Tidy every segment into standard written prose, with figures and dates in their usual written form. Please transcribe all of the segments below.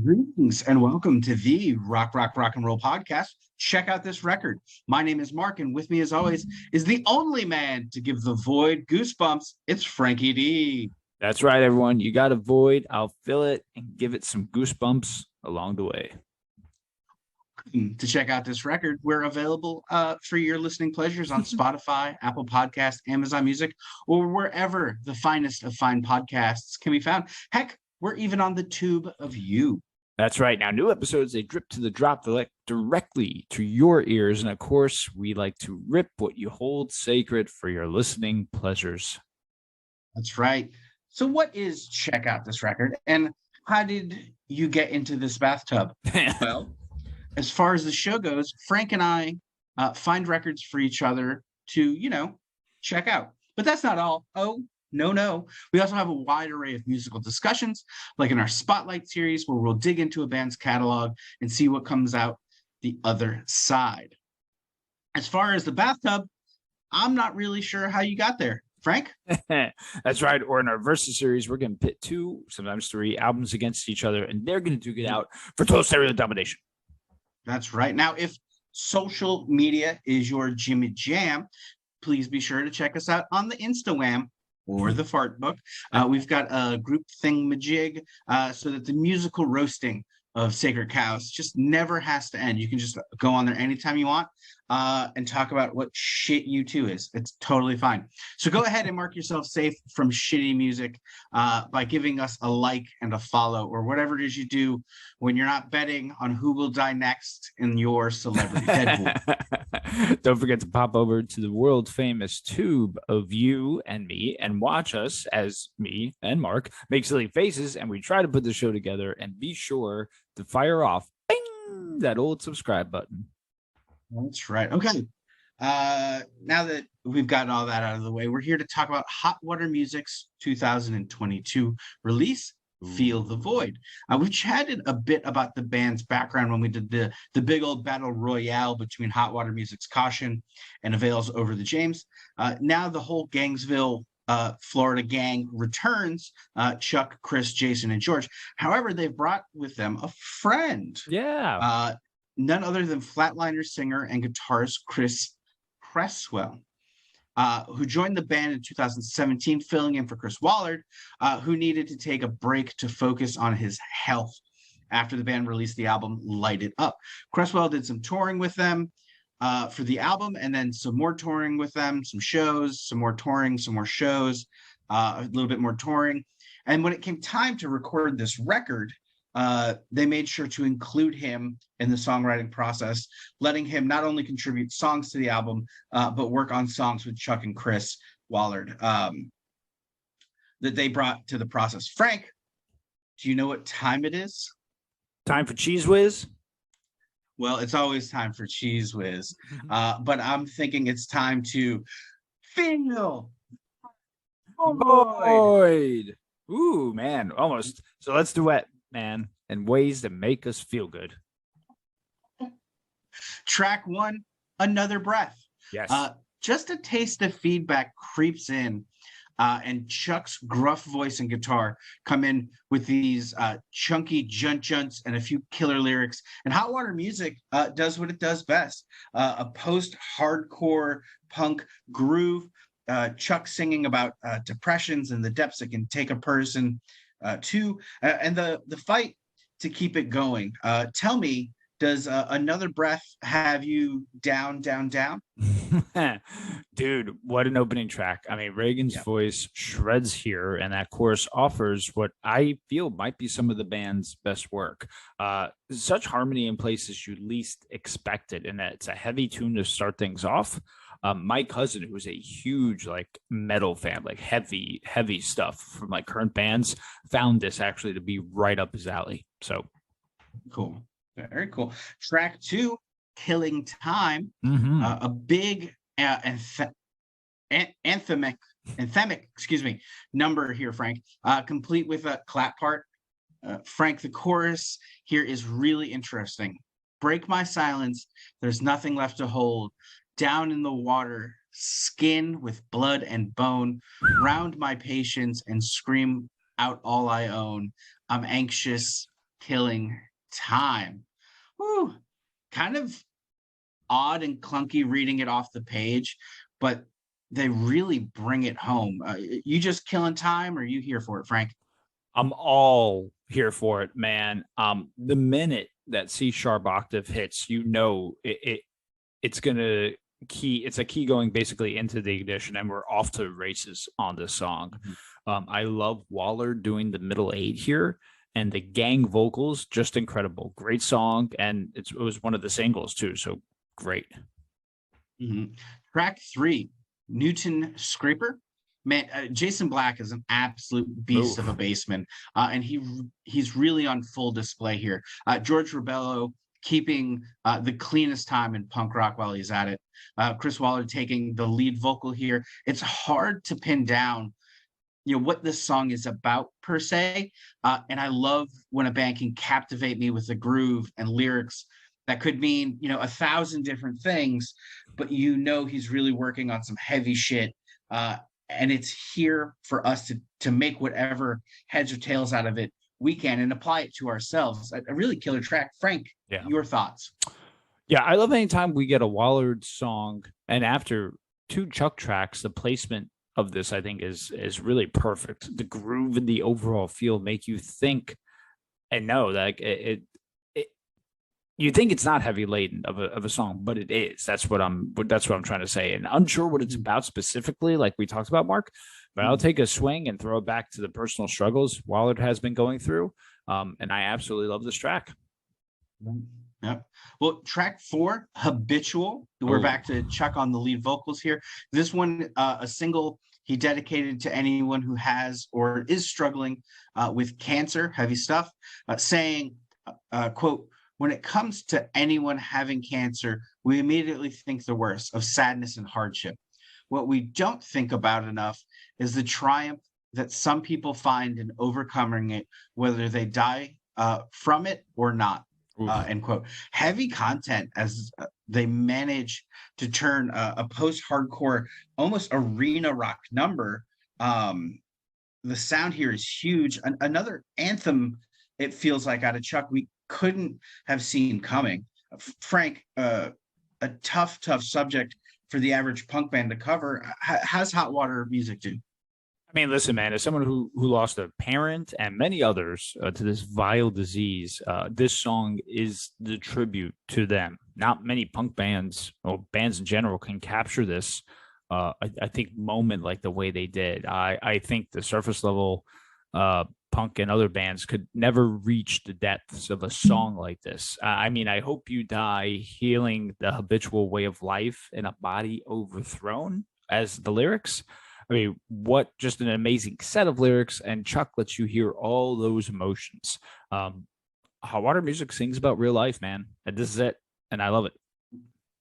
Greetings and welcome to the Rock and Roll podcast. Check out this record. My name is Mark, and with me, as always, is the only man to give the void goosebumps. It's Frankie D. That's right, everyone. You got a void. I'll fill it and give it some goosebumps along the way. To check out this record, we're available for your listening pleasures on Spotify, Apple Podcasts, Amazon Music, or wherever the finest of fine podcasts can be found. Heck, we're even on the tube of you. That's right. Now, new episodes, they drip to the drop directly to your ears. And of course, we like to rip what you hold sacred for your listening pleasures. That's right. So what is Check Out This Record? And how did you get into this bathtub? Well, as far as the show goes, Frank and I find records for each other to, check out. But that's not all. Oh, no. We also have a wide array of musical discussions, like in our Spotlight series, where we'll dig into a band's catalog and see what comes out the other side. As far as the bathtub, I'm not really sure how you got there. Frank? That's right. Or in our Versus series, we're going to pit 2, sometimes 3 albums against each other, and they're going to duke it out for total stereo domination. That's right. Now, if social media is your Jimmy Jam, please be sure to check us out on the Instagram or the Fart Book. We've got a group thingamajig so that the musical roasting of Sacred Cows just never has to end. You can just go on there anytime you want and talk about what shit U2 is. It's totally fine. So go ahead and mark yourself safe from shitty music by giving us a like and a follow or whatever it is you do when you're not betting on who will die next in your celebrity Deadpool. Don't forget to pop over to the world famous tube of you and me and watch us as me and Mark make silly faces and we try to put the show together, and be sure to fire off bing, that old subscribe button. That's right. Okay. Now that we've gotten all that out of the way, we're here to talk about Hot Water Music's 2022 release, Feel the Void. We've chatted a bit about the band's background when we did the big old battle royale between Hot Water Music's Caution and Avails over the James. Now the whole Gangsville Florida gang returns, Chuck, Chris, Jason, and George. However, they've brought with them a friend. Yeah. None other than Flatliner singer and guitarist Chris Cresswell, who joined the band in 2017, filling in for Chris Wallard, who needed to take a break to focus on his health after the band released the album Light It Up. Cresswell did some touring with them for the album, and then some more touring with them, some shows, some more touring, some more shows, a little bit more touring. And when it came time to record this record, they made sure to include him in the songwriting process, letting him not only contribute songs to the album, but work on songs with Chuck and Chris Wallard that they brought to the process. Frank, do you know what time it is? Time for Cheese Whiz? Well, it's always time for Cheese Whiz, but I'm thinking it's time to feel void. Ooh, man, almost. So let's duet, man, and ways that make us feel good. Track 1, Another Breath. Yes. Just a taste of feedback creeps in, and Chuck's gruff voice and guitar come in with these chunky junts and a few killer lyrics. And Hot Water Music does what it does best, a post-hardcore punk groove, Chuck singing about depressions and the depths it can take a person to, and the fight to keep it going. Tell me, does Another Breath have you down? Dude, what an opening track. I mean, Reagan's voice shreds here, and that chorus offers what I feel might be some of the band's best work. Such harmony in places you least expect it, and it's a heavy tune to start things off. My cousin, who's a huge metal fan, heavy stuff from current bands, found this actually to be right up his alley. So cool. Very cool. Track 2, Killing Time, a big anthemic number here, Frank, complete with a clap part. Frank, the chorus here is really interesting. Break my silence, there's nothing left to hold. Down in the water, skin with blood and bone, round my patience and scream out all I own. I'm anxious Killing Time. Whew. Kind of odd and clunky reading it off the page, but they really bring it home. You just killing time, or are you here for it, Frank? I'm all here for it, man. The minute that C sharp octave hits, it's gonna it's a key going basically into the ignition, and we're off to races on this song. I love Waller doing the middle eight here, and the gang vocals just incredible. Great song, and it was one of the singles too, so great. Mm-hmm. Track 3, Newton Scraper. Man, Jason Black is an absolute beast of a bassman, and he's really on full display here. George Rebello keeping the cleanest time in punk rock while he's at it. Chris Waller taking the lead vocal here. It's hard to pin down, what this song is about per se, and I love when a band can captivate me with a groove and lyrics that could mean 1,000 different things, but he's really working on some heavy shit. And it's here for us to make whatever heads or tails out of it we can and apply it to ourselves. A really killer track. Frank, your thoughts? Yeah, I love anytime we get a Wallard song, and after 2 Chuck tracks, the placement of this, I think, is really perfect. The groove and the overall feel make you think and know that you think it's not heavy laden of a song, but it is. That's what I'm trying to say. And unsure what it's about specifically, like we talked about, Mark, but I'll take a swing and throw it back to the personal struggles Wallard has been going through. And I absolutely love this track. Yep. Well, track 4, Habitual. We're back to Chuck on the lead vocals here. This one, a single he dedicated to anyone who has or is struggling with cancer, heavy stuff, saying, quote, "When it comes to anyone having cancer, we immediately think the worst of sadness and hardship. What we don't think about enough is the triumph that some people find in overcoming it, whether they die from it or not." End quote. Heavy content as they manage to turn a post-hardcore, almost arena rock number. The sound here is huge. Another anthem, it feels like, out of Chuck, we couldn't have seen coming. Frank, a tough subject for the average punk band to cover. How's Hot Water music do? I mean, listen, man, as someone who lost a parent and many others to this vile disease, this song is the tribute to them. Not many punk bands or bands in general can capture this, I think, moment like the way they did. I think the surface level punk and other bands could never reach the depths of a song like this. I mean, I hope you die healing the habitual way of life in a body overthrown, as the lyrics. I mean, what just an amazing set of lyrics, and Chuck lets you hear all those emotions. Hot Water music sings about real life, man, and this is it, and I love it.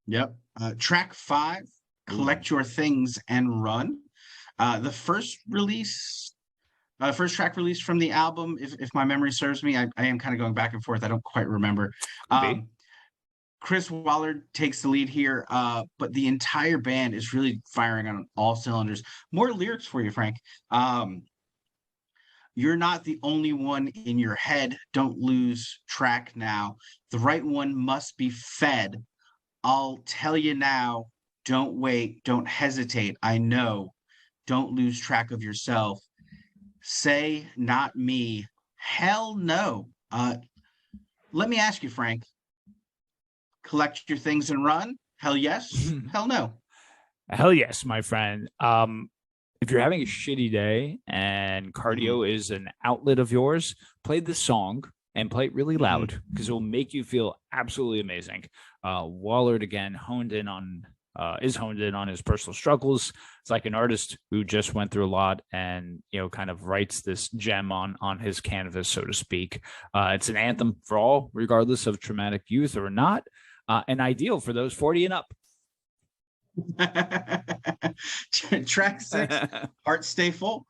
Yep. Track 5, Collect Your Things and Run. The first track released from the album, if my memory serves me. I am kind of going back and forth. I don't quite remember. Chris Waller takes the lead here, but the entire band is really firing on all cylinders. More lyrics for you, Frank. You're not the only one in your head. Don't lose track now. The right one must be fed. I'll tell you now. Don't wait. Don't hesitate. I know. Don't lose track of yourself. Say not me. Hell no. Let me ask you, Frank. Collect your things and run? Hell yes. Hell no. Hell yes, my friend. If you're having a shitty day and cardio is an outlet of yours, play this song and play it really loud because it will make you feel absolutely amazing. Wallard again is honed in on his personal struggles. It's like an artist who just went through a lot and kind of writes this gem on his canvas, so to speak. It's an anthem for all, regardless of traumatic youth or not, and ideal for those 40 and up. Track 6, Heart Stay Full.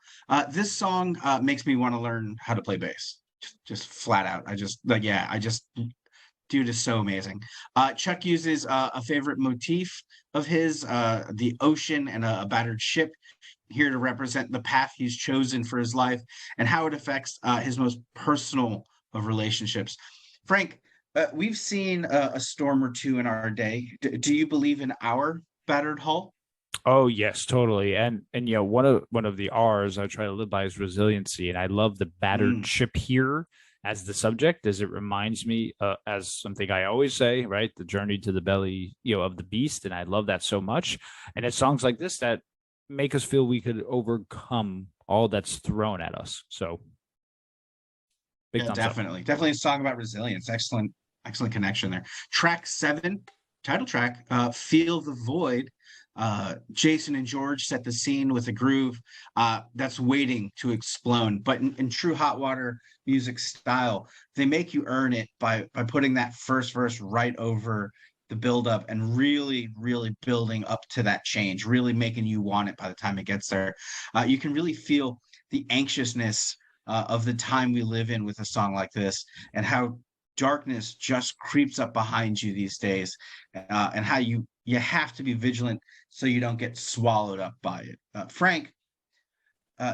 This song makes me want to learn how to play bass. Just flat out. Dude is so amazing. Chuck uses a favorite motif of his, the ocean and a battered ship, here to represent the path he's chosen for his life and how it affects his most personal of relationships. Frank, we've seen a storm or two in our day. Do you believe in our battered hull? Oh yes, totally. And one of the R's I try to live by is resiliency, and I love the battered Mm, ship here as the subject, as it reminds me, as something I always say, right? The journey to the belly, of the beast, and I love that so much. And it's songs like this that make us feel we could overcome all that's thrown at us. So big yeah, thumbs up. definitely a song about resilience. Excellent connection there. Track 7, title track, Feel the Void. Jason and George set the scene with a groove that's waiting to explode. But in true hot water music style, they make you earn it by putting that first verse right over the buildup and really building up to that change, really making you want it by the time it gets there. You can really feel the anxiousness of the time we live in with a song like this, and how darkness just creeps up behind you these days, and how you have to be vigilant so you don't get swallowed up by it. Frank,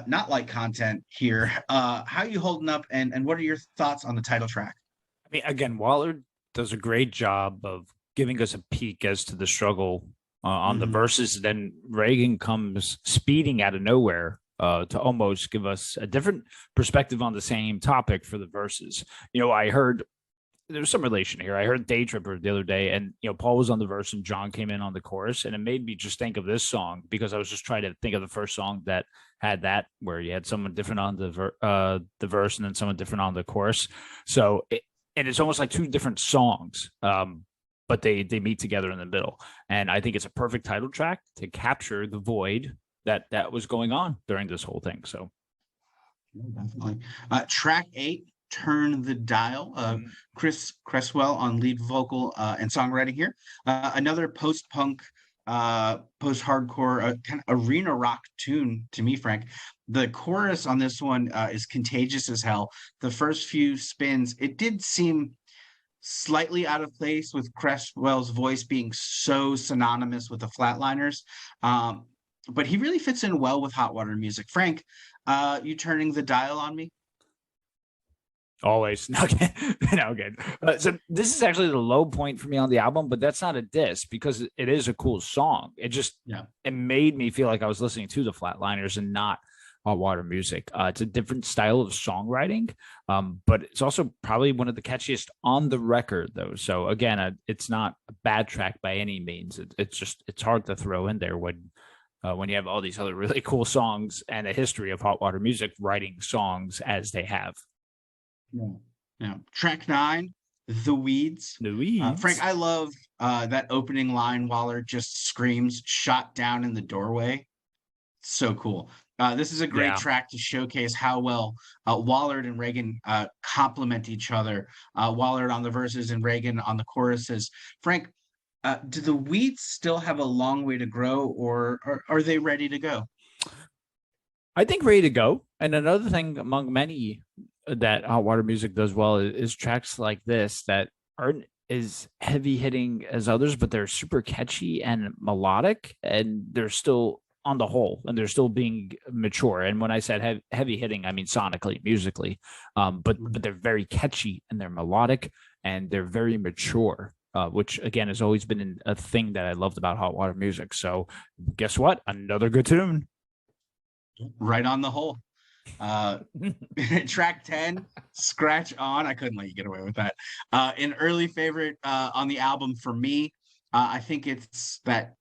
not like content here. How are you holding up, and what are your thoughts on the title track? I mean, again, Waller does a great job of giving us a peek as to the struggle on the Mhm. verses. Then Reagan comes speeding out of nowhere to almost give us a different perspective on the same topic for the verses. I heard there's some relation here. I heard Day Tripper the other day, and Paul was on the verse and John came in on the chorus, and it made me just think of this song because I was just trying to think of the first song that had that, where you had someone different on the verse and then someone different on the chorus. So and it's almost like two different songs, but they meet together in the middle, and I think it's a perfect title track to capture the void that was going on during this whole thing. So Definitely. Track 8, Turn the Dial. Chris Cresswell on lead vocal and songwriting here. Another post-punk, post-hardcore, kind of arena rock tune to me, Frank. The chorus on this one is contagious as hell. The first few spins, it did seem slightly out of place with Cresswell's voice being so synonymous with the Flatliners. But he really fits in well with hot water music. Frank, you turning the dial on me? always. Okay. No, good. So this is actually the low point for me on the album, but that's not a diss because it is a cool song. Yeah. It made me feel like I was listening to the Flatliners and not hot water music. It's a different style of songwriting, but it's also probably one of the catchiest on the record, though. So again, it's not a bad track by any means. It's hard to throw in there when you have all these other really cool songs and a history of hot water music writing songs as they have. Yeah. Yeah. Track 9, The Weeds. Frank, I love that opening line. Waller just screams, "Shot down in the doorway." So cool. This is a great Yeah. track to showcase how well Wallard and Reagan complement each other. Wallard on the verses and Reagan on the choruses. Frank, do the Weeds still have a long way to grow, or are they ready to go? I think ready to go. And another thing among many that hot water music does well is tracks like this that aren't as heavy hitting as others, but they're super catchy and melodic, and they're still on the whole, and they're still being mature. And when I said heavy hitting, I mean sonically, musically, but they're very catchy and they're melodic and they're very mature. Which again has always been a thing that I loved about hot water music. So, guess what? Another good tune. Right on the hole. Track 10, Scratch On. I couldn't let you get away with that. An early favorite on the album for me. I think it's that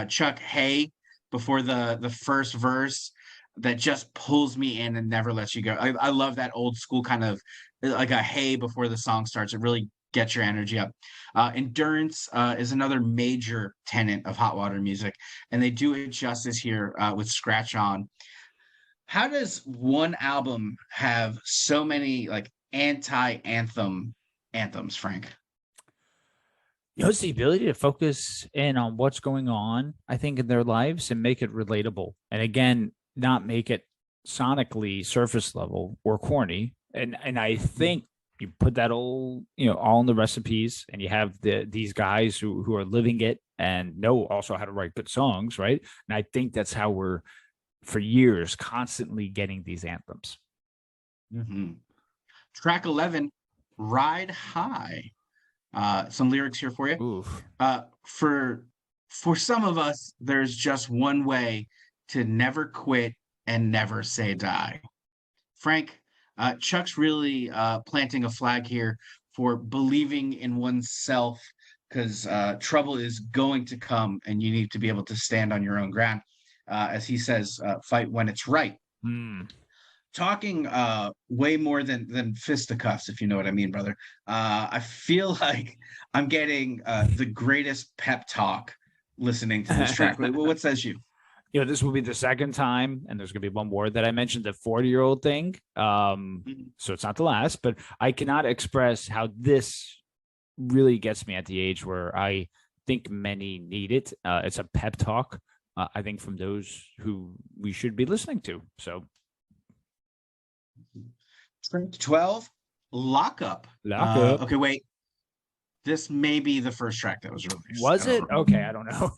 Chuck Hay before the first verse that just pulls me in and never lets you go. I love that old school kind of like a Hay before the song starts. It really gets your energy up. Endurance is another major tenet of hot water music, and they do it justice here with Scratch On. How does one album have so many like anthems, Frank? It's the ability to focus in on what's going on, I think, in their lives and make it relatable. And again, not make it sonically surface level or corny. And I think you put that all in the recipes, and you have these guys who are living it and know also how to write good songs, right? And I think that's how we're for years constantly getting these anthems. Mm-hmm. Track 11, Ride High. Some lyrics here for you. Oof. For some of us, there's just one way to never quit and never say die. Frank, Chuck's really planting a flag here for believing in oneself, because trouble is going to come and you need to be able to stand on your own ground. As he says, fight when it's right. Talking way more than fisticuffs, if you know what I mean, brother. I feel like I'm getting the greatest pep talk listening to this track. What says you? This will be the second time, and there's going to be one more that I mentioned, the 40-year-old thing. So it's not the last, but I cannot express how this really gets me at the age where I think many need it. It's a pep talk, I think, from those who we should be listening to. So 12, Lockup. Lockup. Okay, wait. This may be the first track that was released. Was it? Okay, I don't know.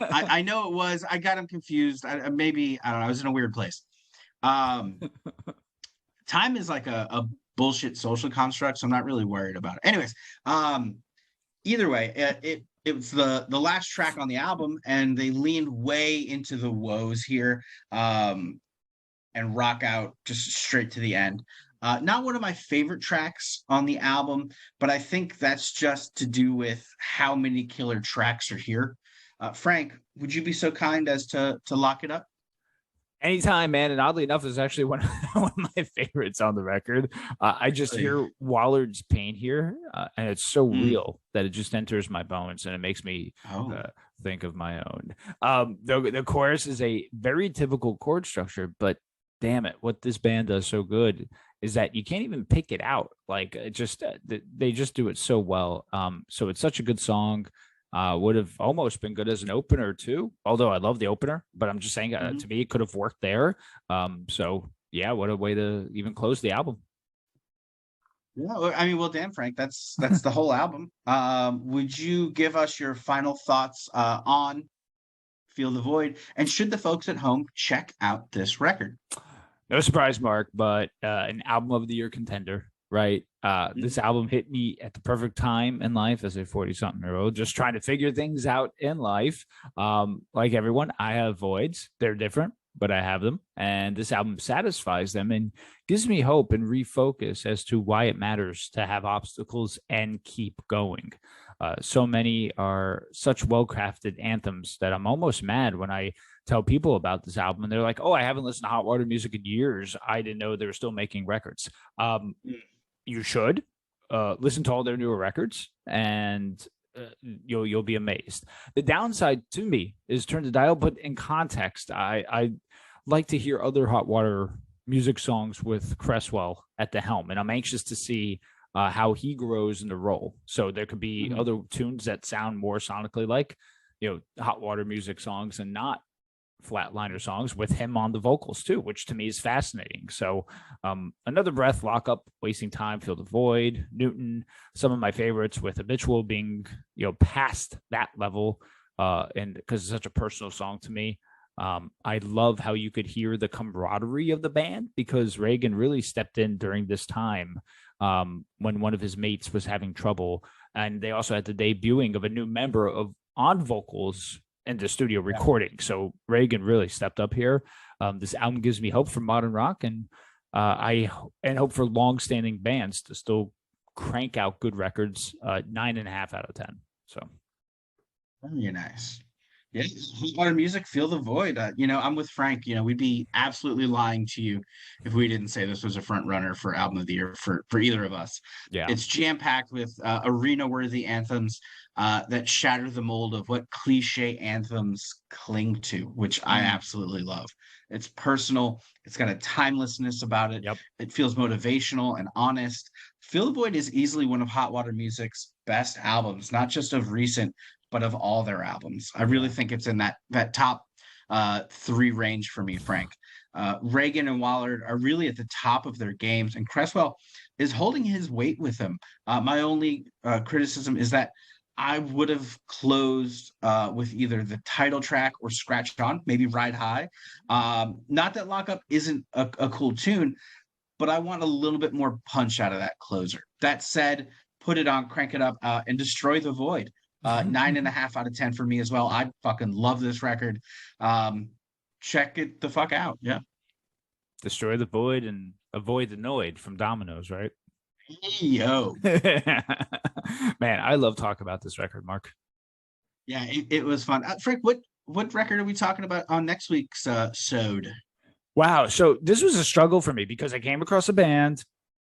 I know it was. I got him confused. Maybe, I don't know. I was in a weird place. Time is like a bullshit social construct, so I'm not really worried about it. Anyways, either way, it was the last track on the album, and they leaned way into the woes here, and rock out just straight to the end. Not one of my favorite tracks on the album, but I think that's just to do with how many killer tracks are here. Frank, would you be so kind as to lock it up? Anytime, man. And oddly enough, it's actually one of my favorites on the record. I just hear Wallard's pain here, and it's so real that it just enters my bones, and it makes me think of my own. The chorus is a very typical chord structure, but damn it, what this band does so good is that you can't even pick it out. Like, it just they just do it so well. So it's such a good song. Would have almost been good as an opener too, although I love the opener, but I'm just saying, to me, it could have worked there. So yeah, what a way to even close the album. Yeah, I mean, well, damn, Frank, that's the whole album. Would you give us your final thoughts on Feel the Void, and should the folks at home check out this record? No surprise, Mark, but an album of the year contender, right? This album hit me at the perfect time in life as a 40-something-year-old, just trying to figure things out in life. Like everyone, I have voids. They're different, but I have them. And this album satisfies them and gives me hope and refocus as to why it matters to have obstacles and keep going. So many are such well-crafted anthems that I'm almost mad when I tell people about this album and they're like, oh, I haven't listened to Hot Water Music in years. I didn't know they were still making records. You should listen to all their newer records, and you'll be amazed. The downside to me is turn the dial, but in context, I like to hear other Hot Water Music songs with Cresswell at the helm, and I'm anxious to see how he grows in the role. So there could be other tunes that sound more sonically like, Hot Water Music songs, and not Flatliner songs with him on the vocals too, which to me is fascinating. So Another Breath, Lockup, Wasting Time, Feel the Void, Newton, some of my favorites, with Habitual being past that level, and because it's such a personal song to me. I love how you could hear the camaraderie of the band, because Reagan really stepped in during this time when one of his mates was having trouble, and they also had the debuting of a new member on vocals in the studio recording. So Reagan really stepped up here. This album gives me hope for modern rock, and I hope for long-standing bands to still crank out good records. 9.5 out of 10. So very nice. Yeah, Water Music, Feel the Void. I'm with Frank. We'd be absolutely lying to you if we didn't say this was a front runner for Album of the Year for either of us. Yeah, it's jam-packed with arena-worthy anthems that shatter the mold of what cliche anthems cling to, which I absolutely love. It's personal. It's got a timelessness about it. Yep. It feels motivational and honest. Feel the Void is easily one of Hot Water Music's best albums, not just of recent, but of all their albums. I really think it's in that top 3 range for me, Frank. Reagan and Wallard are really at the top of their games, and Cresswell is holding his weight with them. My only criticism is that I would have closed with either the title track or Scratch On, maybe Ride High. Not that Lockup isn't a cool tune, but I want a little bit more punch out of that closer. That said, put it on, crank it up, and Destroy the Void. 9.5 out of 10 for me as well. I fucking love this record. Check it the fuck out. Yeah. Destroy the Void and Avoid the Noid from Domino's, right? Hey, yo. Man, I love talking about this record, Mark. Yeah, it was fun. Frank, what record are we talking about on next week's sode? Wow. So this was a struggle for me because I came across a band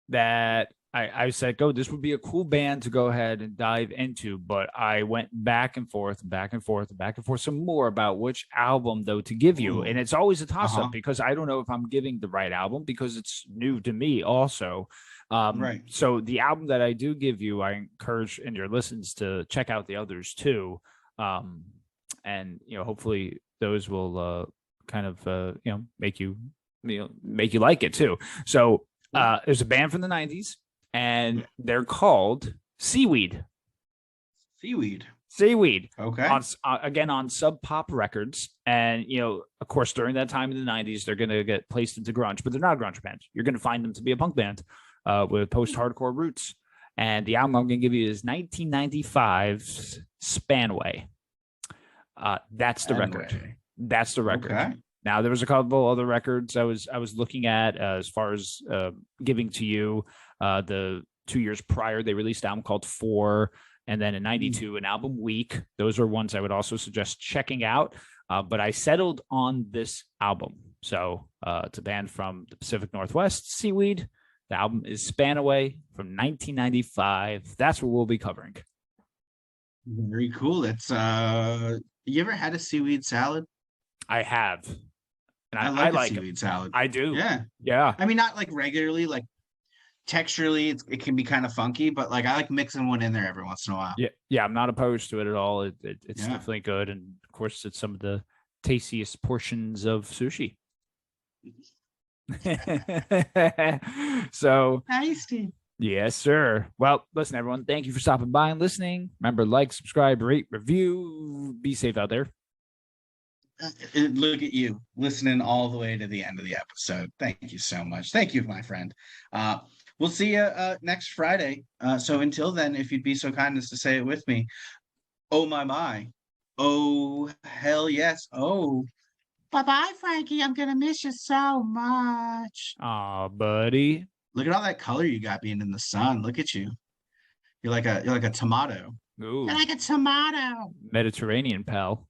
that I said, this would be a cool band to go ahead and dive into. But I went back and forth some more about which album, though, to give you. Ooh. And it's always a toss-up because I don't know if I'm giving the right album because it's new to me also. Right. So the album that I do give you, I encourage in your listens to check out the others too. And, hopefully those will kind of, make you like it too. So there's a band from the 90s. And they're called Seaweed. Seaweed. Okay. Again, on Sub Pop Records. And, of course, during that time in the 90s, they're going to get placed into grunge, but they're not a grunge band. You're going to find them to be a punk band with post-hardcore roots. And the album I'm going to give you is 1995's Spanway. That's the record. That's the record. Okay. Now, there was a couple other records I was looking at as far as giving to you. The 2 years prior, they released an album called 4, and then in 92, an album Week. Those are ones I would also suggest checking out. But I settled on this album. So it's a band from the Pacific Northwest, Seaweed. The album is Spanaway from 1995. That's what we'll be covering. Very cool. It's you ever had a seaweed salad? I have. And I like seaweed salad. I do. Yeah. I mean, not like regularly, like texturally, it can be kind of funky, but like I like mixing one in there every once in a while. Yeah. I'm not opposed to it at all. It's definitely good, and of course, it's some of the tastiest portions of sushi. So tasty. Yes, sir. Well, listen, everyone. Thank you for stopping by and listening. Remember, like, subscribe, rate, review. Be safe out there. Look at you listening all the way to the end of the episode. Thank you so much. Thank you, my friend. We'll see you next Friday. So until then, if you'd be so kind as to say it with me. Oh, my. Oh, hell yes. Oh, bye-bye, Frankie. I'm going to miss you so much. Aw, buddy. Look at all that color you got being in the sun. Look at you. You're like a tomato. Ooh. You're like a tomato. Mediterranean pal.